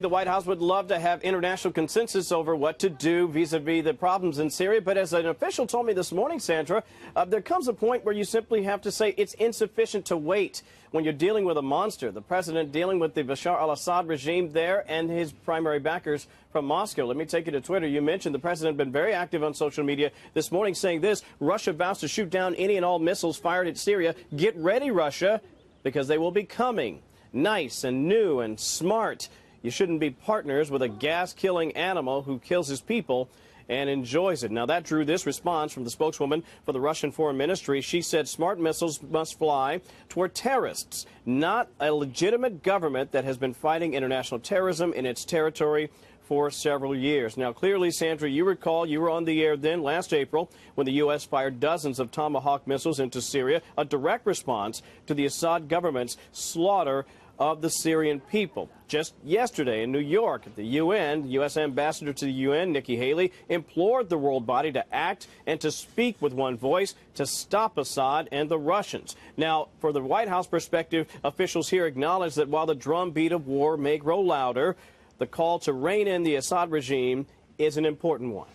The White House would love to have international consensus over what to do vis-a-vis the problems in Syria. But as an official told me this morning, Sandra, there comes a point where you simply have to say it's insufficient to wait when you're dealing with a monster. The president dealing with the Bashar al-Assad regime there and his primary backers from Moscow. Let me take you to Twitter. You mentioned the president has been very active on social media this morning saying this: Russia vows to shoot down any and all missiles fired at Syria. Get ready, Russia, because they will be coming. Nice and new and smart. You shouldn't be partners with a gas-killing animal who kills his people and enjoys it. Now, that drew this response from the spokeswoman for the Russian Foreign Ministry. She said smart missiles must fly toward terrorists, not a legitimate government that has been fighting international terrorism in its territory for several years. Now, clearly, Sandra, you recall you were on the air then last April when the U.S. fired dozens of Tomahawk missiles into Syria, a direct response to the Assad government's slaughter of the Syrian people. Just yesterday in New York at the UN, the U.S. ambassador to the UN, Nikki Haley, implored the world body to act and to speak with one voice to stop Assad and the Russians. Now, for the White House perspective, officials here acknowledge that while the drumbeat of war may grow louder, the call to rein in the Assad regime is an important one.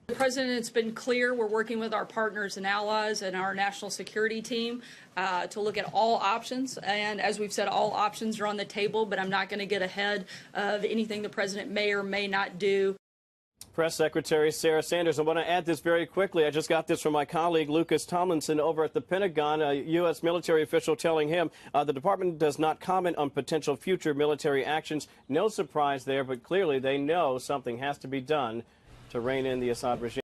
The president's been clear. We're working with our partners and allies and our national security team to look at all options. And as we've said, all options are on the table, but I'm not going to get ahead of anything the president may or may not do. Press Secretary Sarah Sanders, I want to add this very quickly. I just got this from my colleague Lucas Tomlinson over at the Pentagon, a U.S. military official telling him the department does not comment on potential future military actions. No surprise there, but clearly they know something has to be done to rein in the Assad regime.